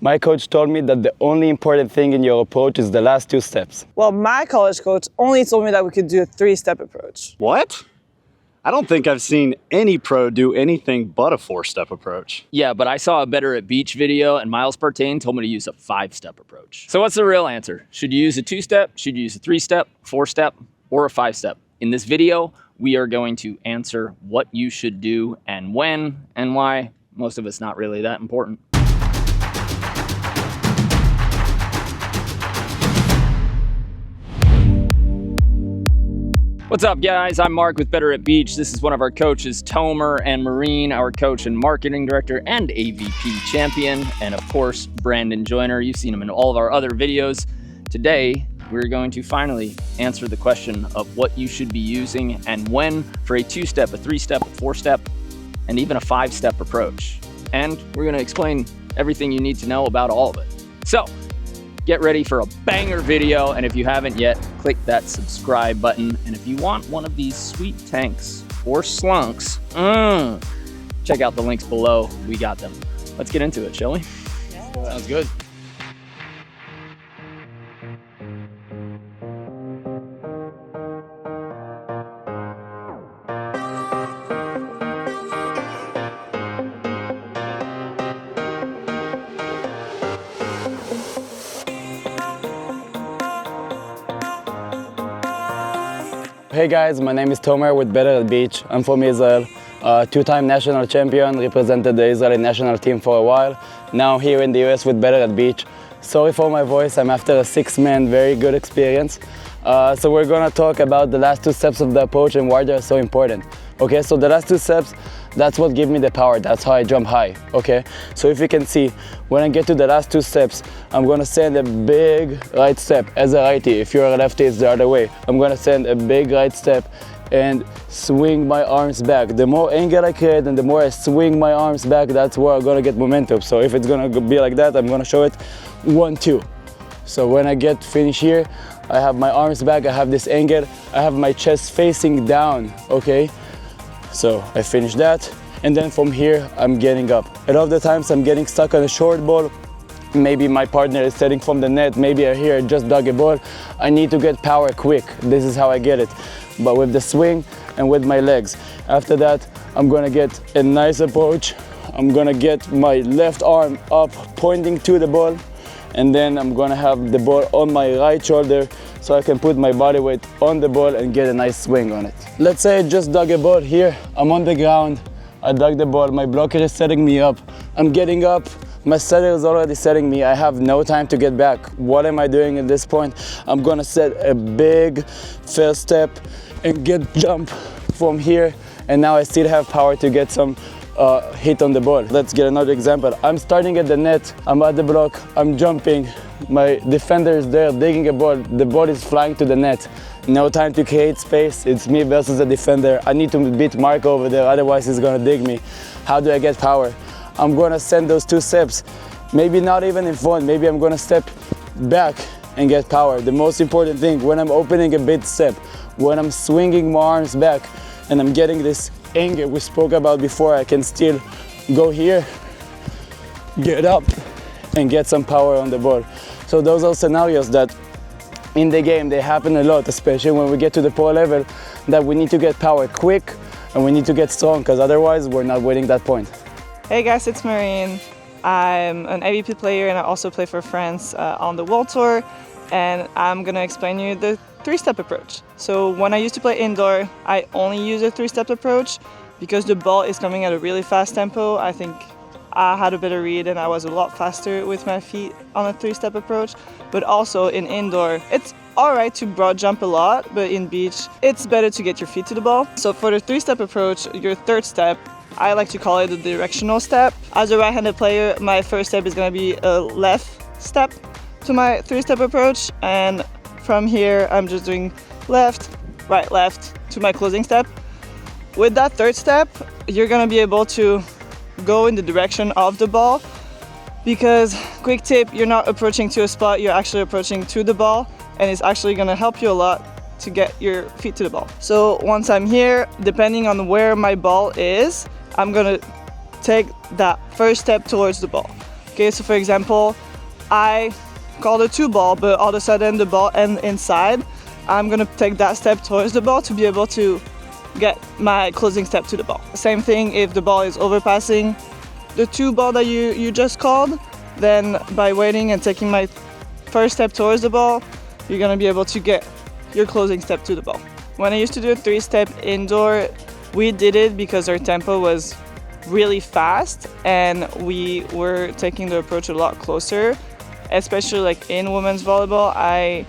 My coach told me that the only important thing in your approach is the last 2 steps. Well, my college coach only told me that we could do a 3-step approach. What? I don't think I've seen any pro do anything but a 4-step approach. Yeah, but I saw a Better at Beach video and Miles Partain told me to use a 5-step approach. So what's the real answer? Should you use a 2-step? Should you use a 3-step, 4-step, or a 5-step? In this video, we are going to answer what you should do and when and why. Most of it's not really that important. What's up, guys? I'm Mark with Better at Beach. This is one of our coaches, Tomer and Marine, our coach and marketing director and AVP champion, and of course, Brandon Joyner. You've seen him in all of our other videos. Today, we're going to finally answer the question of what you should be using and when for a 2-step, a 3-step, a 4-step, and even a 5-step approach. And we're going to explain everything you need to know about all of it. So, get ready for a banger video, and if you haven't yet, click that subscribe button. And if you want one of these sweet tanks or slunks, check out the links below. We got them. Let's get into it, shall we? Yeah. Sounds good. Hey guys, my name is Tomer with Better at Beach. I'm from Israel, 2-time national champion, represented the Israeli national team for a while. Now here in the US with Better at Beach. Sorry for my voice, I'm after a 6-man, very good experience. So we're gonna talk about the last 2 steps of the approach and why they're so important. Okay, so the last 2 steps, that's what give me the power, that's how I jump high, okay? So if you can see, when I get to the last 2 steps, I'm gonna send a big right step as a righty. If you're a lefty, it's the other way. I'm gonna send a big right step and swing my arms back. The more angle I create and the more I swing my arms back, that's where I'm gonna get momentum. So if it's gonna be like that, I'm gonna show it 1, 2. So when I get finished here, I have my arms back, I have this angle, I have my chest facing down, okay? So I finish that, and then from here, I'm getting up. A lot of the times I'm getting stuck on a short ball. Maybe my partner is setting from the net, maybe I hear just dug a ball. I need to get power quick. This is how I get it. But with the swing and with my legs. After that, I'm gonna get a nice approach. I'm gonna get my left arm up, pointing to the ball. And then I'm gonna have the ball on my right shoulder so I can put my body weight on the ball and get a nice swing on it. Let's say I just dug a ball here, I'm on the ground, I dug the ball, my blocker is setting me up, I'm getting up, my setter is already setting me, I have no time to get back. What am I doing at this point? I'm gonna set a big first step and get jump from here, and now I still have power to get some hit on the ball. Let's get another example. I'm starting at the net, I'm at the block, I'm jumping, my defender is there digging a ball, the ball is flying to the net. No time to create space, it's me versus the defender. I need to beat Mark over there, otherwise he's gonna dig me. How do I get power? I'm gonna send those 2 steps, maybe not even in front, maybe I'm gonna step back and get power. The most important thing, when I'm opening a big step, when I'm swinging my arms back and I'm getting this angle we spoke about before, I can still go here, get up, and get some power on the ball. So those are scenarios that in the game they happen a lot, especially when we get to the pro level, that we need to get power quick and we need to get strong, because otherwise we're not winning that point. Hey guys, it's Marine. I'm an AVP player and I also play for France on the World Tour, and I'm gonna explain you the 3-step approach. So when I used to play indoor, I only use a 3-step approach because the ball is coming at a really fast tempo. I think I had a better read and I was a lot faster with my feet on a 3-step approach. But also in indoor, it's alright to broad jump a lot, but in beach, it's better to get your feet to the ball. So for the 3-step approach, your 3rd step, I like to call it the directional step. As a right-handed player, my first step is gonna be a left step to my 3-step approach, and from here, I'm just doing left, right, left to my closing step. With that 3rd step, you're gonna be able to go in the direction of the ball, because, quick tip, you're not approaching to a spot, you're actually approaching to the ball, and it's actually gonna help you a lot to get your feet to the ball. So once I'm here, depending on where my ball is, I'm gonna take that first step towards the ball. Okay, so for example, I call the 2 ball, but all of a sudden the ball ends inside. I'm gonna take that step towards the ball to be able to get my closing step to the ball. Same thing if the ball is overpassing the 2 ball that you just called, then by waiting and taking my first step towards the ball, you're gonna be able to get your closing step to the ball. When I used to do a 3-step indoor, we did it because our tempo was really fast and we were taking the approach a lot closer, especially like in women's volleyball. I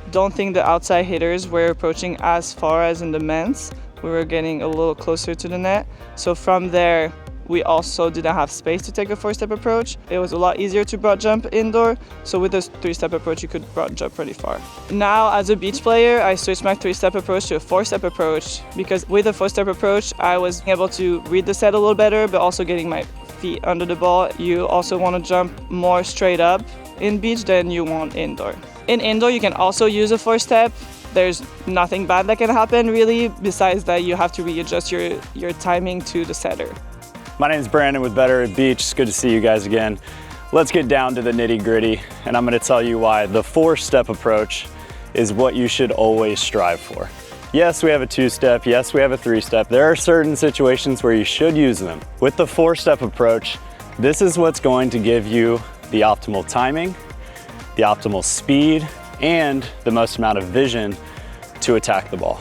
don't think the outside hitters were approaching as far as in the men's. We were getting a little closer to the net. So from there, we also didn't have space to take a 4-step approach. It was a lot easier to broad jump indoor. So with a 3-step approach, you could broad jump pretty far. Now, as a beach player, I switched my 3-step approach to a 4-step approach because with a 4-step approach, I was able to read the set a little better, but also getting my feet under the ball. You also want to jump more straight up in beach than you want indoor. In indoor, you can also use a 4-step. There's nothing bad that can happen really, besides that you have to readjust your timing to the setter. My name is Brandon with Better at Beach. It's good to see you guys again. Let's get down to the nitty-gritty, and I'm going to tell you why the 4-step approach is what you should always strive for. Yes, we have a 2-step. Yes, we have a 3-step. There are certain situations where you should use them. With the 4-step approach, this is what's going to give you the optimal timing, the optimal speed, and the most amount of vision to attack the ball.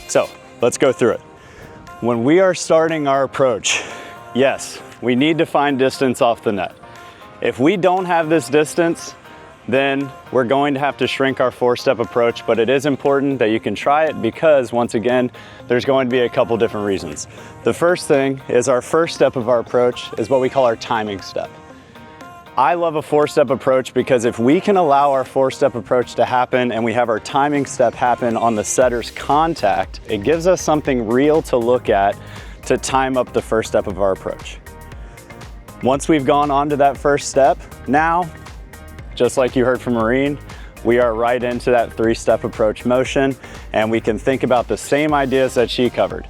So let's go through it. When we are starting our approach, yes, we need to find distance off the net. If we don't have this distance, then we're going to have to shrink our 4-step approach, but it is important that you can try it because, once again, there's going to be a couple different reasons. The first thing is our first step of our approach is what we call our timing step. I love a 4-step approach because if we can allow our 4-step approach to happen and we have our timing step happen on the setter's contact, it gives us something real to look at to time up the first step of our approach. Once we've gone on to that first step, now, just like you heard from Marine, we are right into that 3-step approach motion, and we can think about the same ideas that she covered.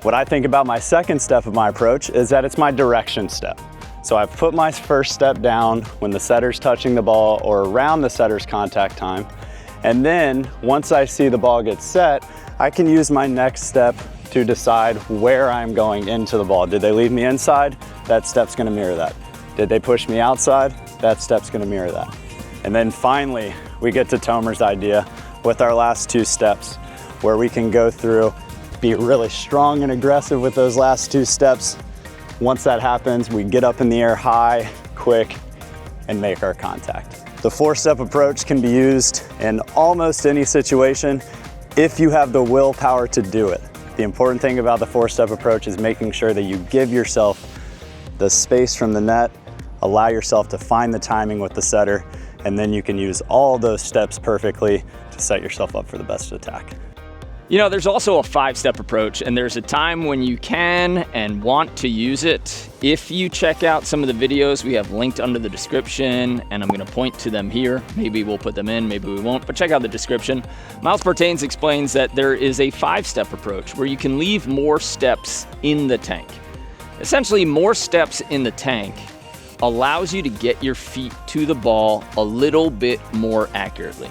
What I think about my second step of my approach is that it's my direction step. So I've put my first step down when the setter's touching the ball or around the setter's contact time. And then once I see the ball get set, I can use my next step to decide where I'm going into the ball. Did they leave me inside? That step's gonna mirror that. Did they push me outside? That step's gonna mirror that. And then finally, we get to Tomer's idea with our last 2 steps, where we can go through, be really strong and aggressive with those last 2 steps. Once that happens, we get up in the air high, quick, and make our contact. The 4-step approach can be used in almost any situation if you have the willpower to do it. The important thing about the 4-step approach is making sure that you give yourself the space from the net, allow yourself to find the timing with the setter, and then you can use all those steps perfectly to set yourself up for the best attack. You know, there's also a 5-step approach, and there's a time when you can and want to use it. If you check out some of the videos we have linked under the description, and I'm gonna point to them here. Maybe we'll put them in, maybe we won't, but check out the description. Miles Partains explains that there is a 5-step approach where you can leave more steps in the tank. Essentially, more steps in the tank allows you to get your feet to the ball a little bit more accurately.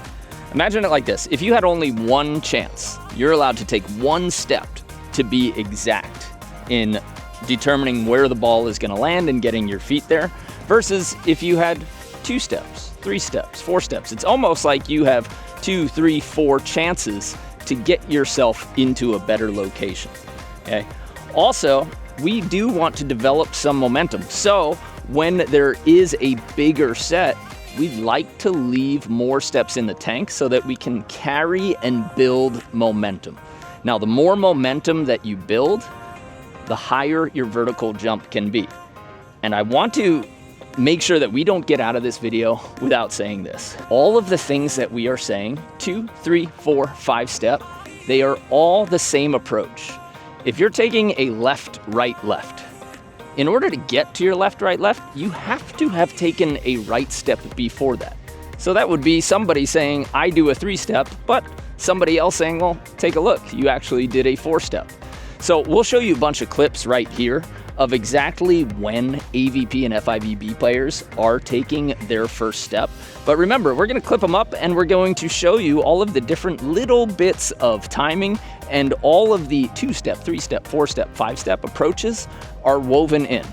Imagine it like this. If you had only one chance, you're allowed to take one step to be exact in determining where the ball is going to land and getting your feet there, versus if you had 2 steps, 3 steps, 4 steps. It's almost like you have 2, 3, 4 chances to get yourself into a better location. Okay. Also, we do want to develop some momentum. So when there is a bigger set, we'd like to leave more steps in the tank so that we can carry and build momentum. Now, the more momentum that you build, the higher your vertical jump can be. And I want to make sure that we don't get out of this video without saying this. All of the things that we are saying, 2, 3, 4, 5 step, they are all the same approach. If you're taking a left, right, left, in order to get to your left, right, left, you have to have taken a right step before that. So that would be somebody saying, I do a 3-step, but somebody else saying, well, take a look, you actually did a 4-step. So we'll show you a bunch of clips right here of exactly when AVP and FIVB players are taking their first step. But remember, we're gonna clip them up and we're going to show you all of the different little bits of timing, and all of the 2-step, 3-step, 4-step, 5-step approaches are woven in.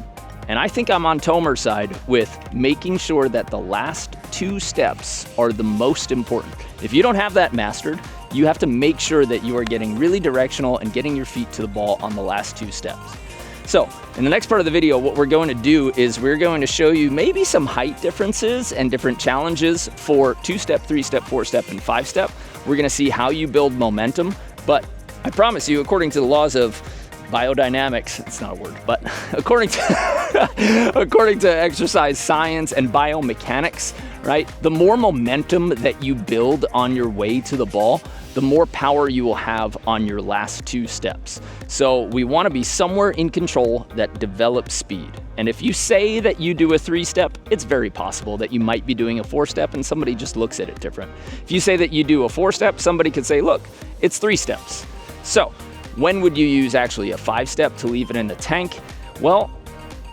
And I think I'm on Tomer's side with making sure that the last 2 steps are the most important. If you don't have that mastered, you have to make sure that you are getting really directional and getting your feet to the ball on the last 2 steps. So in the next part of the video, what we're going to do is we're going to show you maybe some height differences and different challenges for 2-step, 3-step, 4-step, and 5-step. We're gonna see how you build momentum, but I promise you, according to the laws of biodynamics, it's not a word, but according to exercise science and biomechanics, right? The more momentum that you build on your way to the ball, the more power you will have on your last 2 steps. So we want to be somewhere in control that develops speed. And if you say that you do a 3-step, it's very possible that you might be doing a 4-step and somebody just looks at it different. If you say that you do a 4-step, somebody could say, look, it's 3 steps. So when would you use actually a 5-step to leave it in the tank? Well,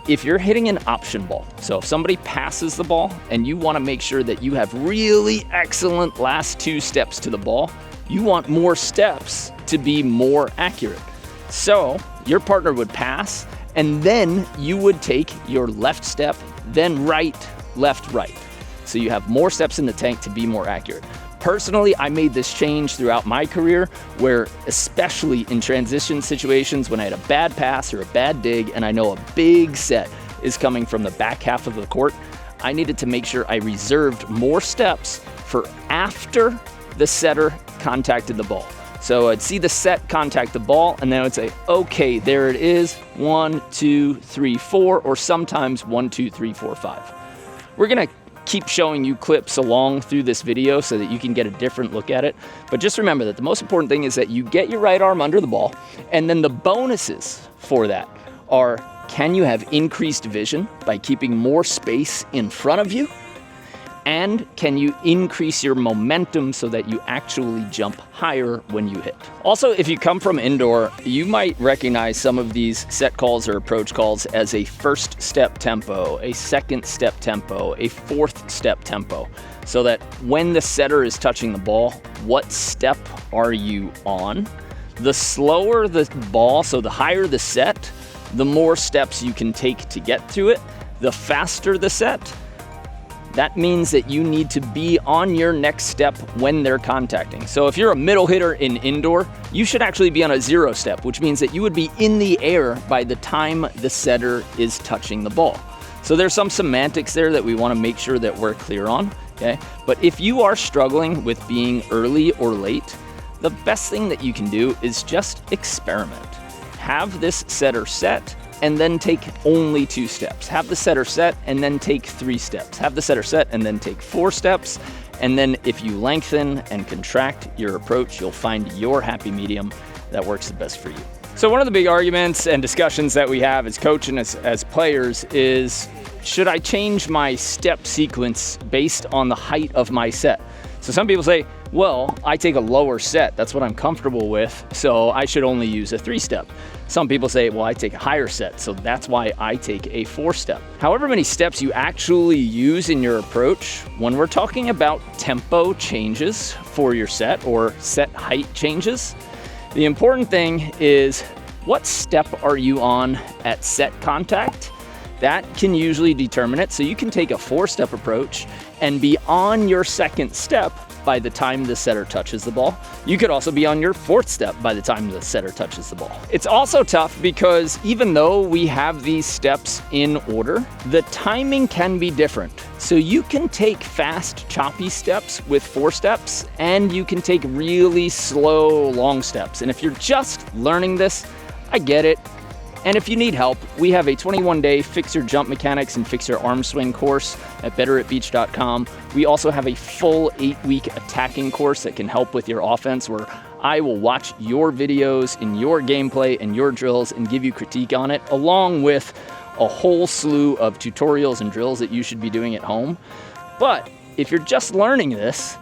if you're hitting an option ball, so if somebody passes the ball and you want to make sure that you have really excellent last 2 steps to the ball, you want more steps to be more accurate. So your partner would pass, and then you would take your left step, then right, left, right. So you have more steps in the tank to be more accurate. Personally, I made this change throughout my career where, especially in transition situations when I had a bad pass or a bad dig and I know a big set is coming from the back half of the court, I needed to make sure I reserved more steps for after the setter contacted the ball. So I'd see the set contact the ball and then I would say, okay, there it is, 1, 2, 3, 4, or sometimes 1, 2, 3, 4, 5. We're gonna keep showing you clips along through this video so that you can get a different look at it. But just remember that the most important thing is that you get your right arm under the ball, and then the bonuses for that are, can you have increased vision by keeping more space in front of you? And can you increase your momentum so that you actually jump higher when you hit? Also, if you come from indoor, you might recognize some of these set calls or approach calls as a 1st step tempo, a 2nd step tempo, a 4th step tempo, so that when the setter is touching the ball, what step are you on? The slower the ball, so the higher the set, the more steps you can take to get to it. The faster the set, that means that you need to be on your next step when they're contacting. So if you're a middle hitter in indoor, you should actually be on a 0 step, which means that you would be in the air by the time the setter is touching the ball. So there's some semantics there that we want to make sure that we're clear on, okay? But if you are struggling with being early or late, the best thing that you can do is just experiment. Have this setter set, and then take only 2 steps. Have the setter set and then take 3 steps. Have the setter set and then take 4 steps. And then if you lengthen and contract your approach, you'll find your happy medium that works the best for you. So one of the big arguments and discussions that we have as coach and as players is, should I change my step sequence based on the height of my set? So some people say, well, I take a lower set. That's what I'm comfortable with, so I should only use a 3-step. Some people say, well, I take a higher set, so that's why I take a 4-step. However many steps you actually use in your approach, when we're talking about tempo changes for your set or set height changes, the important thing is, what step are you on at set contact? That can usually determine it. So you can take a 4-step approach and be on your 2nd step by the time the setter touches the ball. You could also be on your 4th step by the time the setter touches the ball. It's also tough because even though we have these steps in order, the timing can be different. So you can take fast, choppy steps with 4 steps, and you can take really slow, long steps. And if you're just learning this, I get it. And if you need help, we have a 21-day Fix Your Jump Mechanics and Fix Your Arm Swing course at betteratbeach.com. We also have a full 8-week attacking course that can help with your offense, where I will watch your videos in your gameplay and your drills and give you critique on it, along with a whole slew of tutorials and drills that you should be doing at home. But if you're just learning this,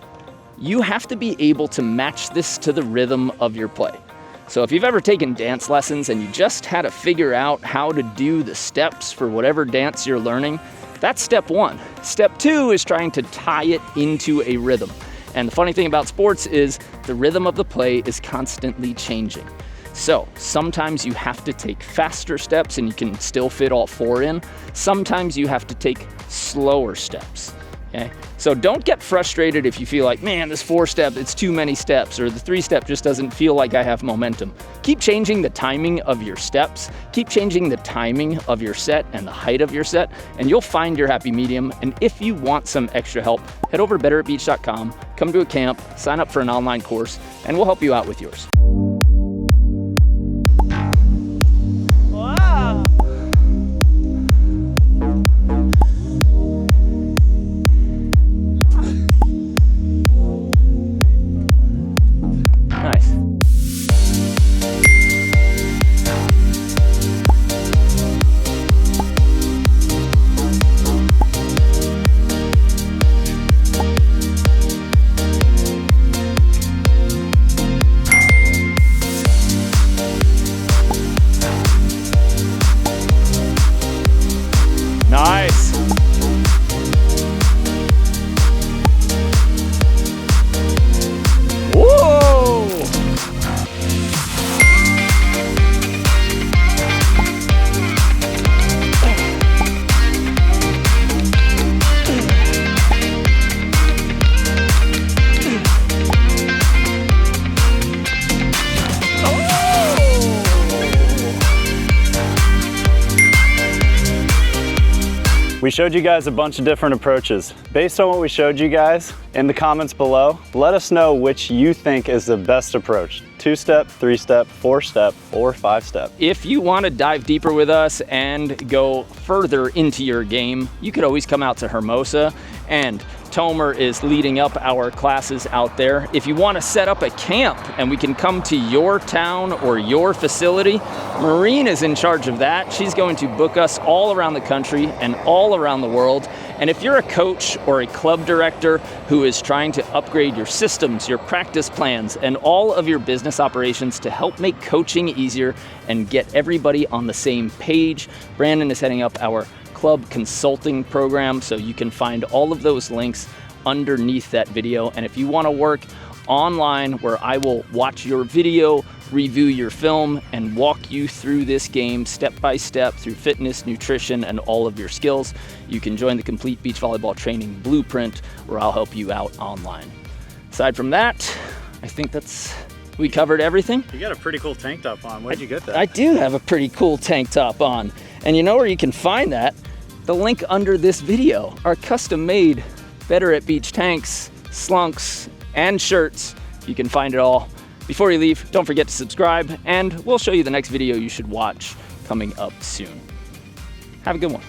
you have to be able to match this to the rhythm of your play. So if you've ever taken dance lessons and you just had to figure out how to do the steps for whatever dance you're learning, that's step one. Step two is trying to tie it into a rhythm. And the funny thing about sports is the rhythm of the play is constantly changing. So sometimes you have to take faster steps and you can still fit all 4 in. Sometimes you have to take slower steps. Okay? So don't get frustrated if you feel like, man, this 4-step, it's too many steps, or the 3-step just doesn't feel like I have momentum. Keep changing the timing of your steps, keep changing the timing of your set and the height of your set, and you'll find your happy medium. And if you want some extra help, head over to betteratbeach.com, come to a camp, sign up for an online course, and we'll help you out with yours. We showed you guys a bunch of different approaches. Based on what we showed you guys, in the comments below, let us know which you think is the best approach. 2-step, 3-step, 4-step, or 5-step. If you want to dive deeper with us and go further into your game, you could always come out to Hermosa, and Tomer is leading up our classes out there. If you want to set up a camp and we can come to your town or your facility, Maureen is in charge of that. She's going to book us all around the country and all around the world. And if you're a coach or a club director who is trying to upgrade your systems, your practice plans, and all of your business operations to help make coaching easier and get everybody on the same page, Brandon is heading up our club consulting program, so you can find all of those links underneath that video. And if you want to work online where I will watch your video, review your film, and walk you through this game step by step through fitness, nutrition, and all of your skills, you can join the Complete Beach Volleyball Training Blueprint, where I'll help you out online. Aside from that, I think we covered everything. You got a pretty cool tank top on. Where'd you get that? I do have a pretty cool tank top on. And you know where you can find that? The link under this video. Our custom-made Better at Beach tanks, slunks, and shirts. You can find it all. Before you leave, don't forget to subscribe, and we'll show you the next video you should watch coming up soon. Have a good one.